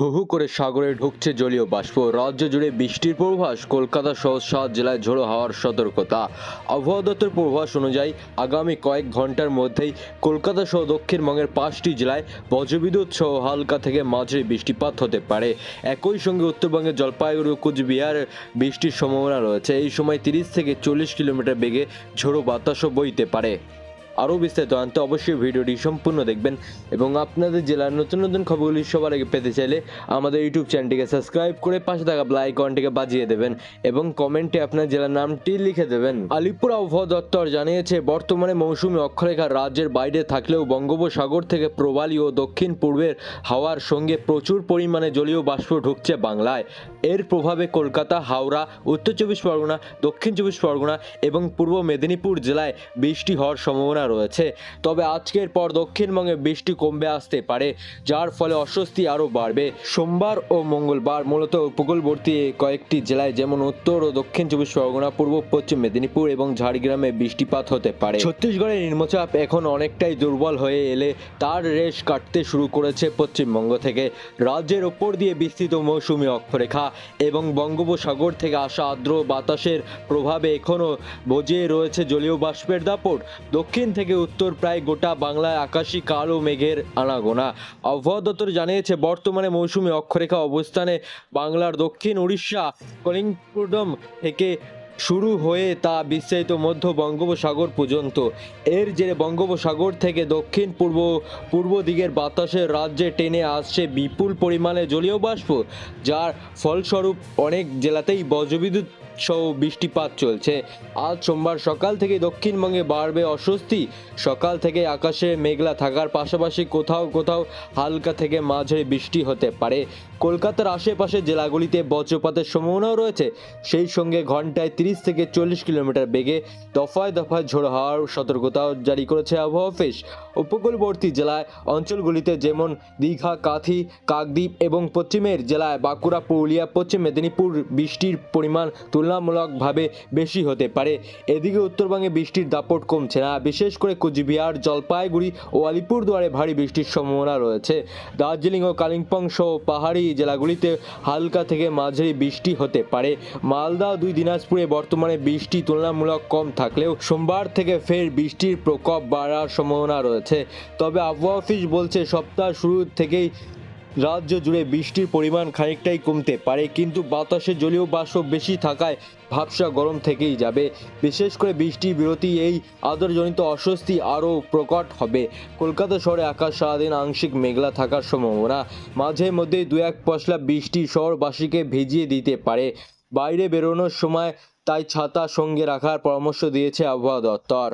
হু হু করে সাগরে ঢুকছে জলীয় বাষ্প। রাজ্য জুড়ে বৃষ্টির পূর্বাভাস। কলকাতা সহ 7 জেলায় ঝোড়ো হাওয়ার সতর্কতা। আবহাওয়া দপ্তর পূর্বাভাস অনুযায়ী আগামী কয়েক ঘন্টার মধ্যেই কলকাতা সহ দক্ষিণবঙ্গের 5টি জেলায় বজ্রবিদ্যুৎ সহ হালকা থেকে মাঝারি বৃষ্টিপাত হতে পারে। একই সঙ্গে উত্তরবঙ্গের জলপাইগুড়ি ও কুচবিহার বৃষ্টির সম্ভাবনা রয়েছে। এই সময় 30 থেকে 40 কিলোমিটার বেগে ঝোড়ো বাতাসও বইতে পারে। আরও বিস্তারিত জানতে অবশ্যই ভিডিওটি সম্পূর্ণ দেখবেন এবং আপনাদের জেলার নতুন নতুন খবরগুলি সবার আগে পেতে চাইলে আমাদের ইউটিউব চ্যানেলটিকে সাবস্ক্রাইব করে পাশে থাকা বেল আইকনটিকে বাজিয়ে দেবেন এবং কমেন্টে আপনার জেলার নামটি লিখে দেবেন। আলিপুর আবহাওয়া দপ্তর জানিয়েছে, বর্তমানে মৌসুমী অক্ষরেখা রাজ্যের বাইরে থাকলেও বঙ্গোপসাগর থেকে প্রবালী ও দক্ষিণ পূর্বের হাওয়ার সঙ্গে প্রচুর পরিমাণে জলীয় বাষ্প ঢুকছে বাংলায়। এর প্রভাবে কলকাতা, হাওড়া, উত্তর চব্বিশ পরগনা, দক্ষিণ চব্বিশ পরগনা এবং পূর্ব মেদিনীপুর জেলায় বৃষ্টি হওয়ার সম্ভাবনা রয়েছে। তবে আজকের পর দক্ষিণবঙ্গে বৃষ্টি কমবে আসতে পারে, যার ফলে অস্বস্তি আরও বাড়বে। সোমবার ও মঙ্গলবার মূলত উপকূলবর্তী কয়েকটি জেলায় যেমন উত্তর ও দক্ষিণ চব্বিশ পরগনা, পূর্ব পশ্চিম মেদিনীপুর এবং ঝাড়গ্রামে বৃষ্টিপাত হতে পারে। ছত্তিশগড়ের নিম্নচাপ এখন অনেকটাই দুর্বল হয়ে এলে তার রেশ কাটতে শুরু করেছে পশ্চিমবঙ্গ থেকে। রাজ্যের ওপর দিয়ে বিস্তৃত মৌসুমী অক্ষরেখা এবং বঙ্গোপসাগর থেকে আসা আর্দ্র বাতাসের প্রভাবে এখনও বজিয়ে রয়েছে জলীয় বাষ্পের দাপট। দক্ষিণ থেকে উত্তর প্রায় গোটা বাংলায় আকাশী কালো মেঘের আনাগোনা। আবহাওয়া দপ্তর জানিয়েছে, বর্তমানে মৌসুমী অক্ষরেখা অবস্থানে বাংলার দক্ষিণ উড়িষ্যা, কলিঙ্গপুরম থেকে শুরু হয়ে তা বিস্তারিত মধ্য বঙ্গোপসাগর পর্যন্ত। এর জেরে বঙ্গোপসাগর থেকে দক্ষিণ পূর্ব দিকের বাতাসের রাজ্যে টেনে আসছে বিপুল পরিমাণে জলীয় বাষ্প, যার ফলস্বরূপ অনেক জেলাতেই বজ্রবিদ্যুৎ সহ বৃষ্টিপাত চলছে। আজ সোমবার সকাল থেকে দক্ষিণবঙ্গে বাড়বে অস্বস্তি। সকাল থেকে আকাশে মেঘলা থাকার পাশাপাশি কোথাও কোথাও হালকা থেকে মাঝারি বৃষ্টি হতে পারে। কলকাতার আশেপাশের জেলাগুলিতে বজ্রপাতের সম্ভাবনাও রয়েছে। সেই সঙ্গে ঘন্টায় 30 থেকে 40 কিলোমিটার বেগে দফায় দফায় ঝোড়ো হাওয়ার সতর্কতাও জারি করেছে আবহাওয়া অফিস। উপকূলবর্তী জেলায় অঞ্চলগুলিতে যেমন দীঘা, কাঁথি, কাকদ্বীপ এবং পশ্চিমের জেলায় বাঁকুড়া, পুরুলিয়া, পশ্চিম মেদিনীপুর বৃষ্টির পরিমাণ তুলনামূলকভাবে বেশি হতে পারে। এদিকে উত্তরবঙ্গে বৃষ্টির দাপট কমছে না। বিশেষ করে কুচবিহার, জলপাইগুড়ি ও আলিপুরদুয়ারে ভারী বৃষ্টির সম্ভাবনা রয়েছে। দার্জিলিং ও কালিম্পং সহ পাহাড়ি জেলাগুলিতে হালকা থেকে মাঝারি বৃষ্টি হতে পারে। মালদা, দুই দিনাজপুরে বর্তমানে বৃষ্টি তুলনামূলক কম থাকলেও সোমবার থেকে ফের বৃষ্টির প্রকোপ বাড়ার সম্ভাবনা রয়েছে। তবে আবহাওয়া অফিস বলছে, সপ্তাহ শুরু থেকেই রাজ্য জুড়ে বৃষ্টির পরিমাণ খানিকটাই কমতে পারে, কিন্তু বাতাসে জলীয় বাষ্প বেশি থাকায় ভাবসা গরম থেকেই যাবে। বিশেষ করে বৃষ্টির বিরতি এই আদরজনিত অস্বস্তি আরও প্রকট হবে। কলকাতা শহরে আকাশ সারাদিন আংশিক মেঘলা থাকার সম্ভাবনা। মাঝে মধ্যে 2-1 পশলা বৃষ্টি শহরবাসীকে ভিজিয়ে দিতে পারে। বাইরে বেরোনোর সময় তাই ছাতা সঙ্গে রাখার পরামর্শ দিয়েছে আবহাওয়া দপ্তর।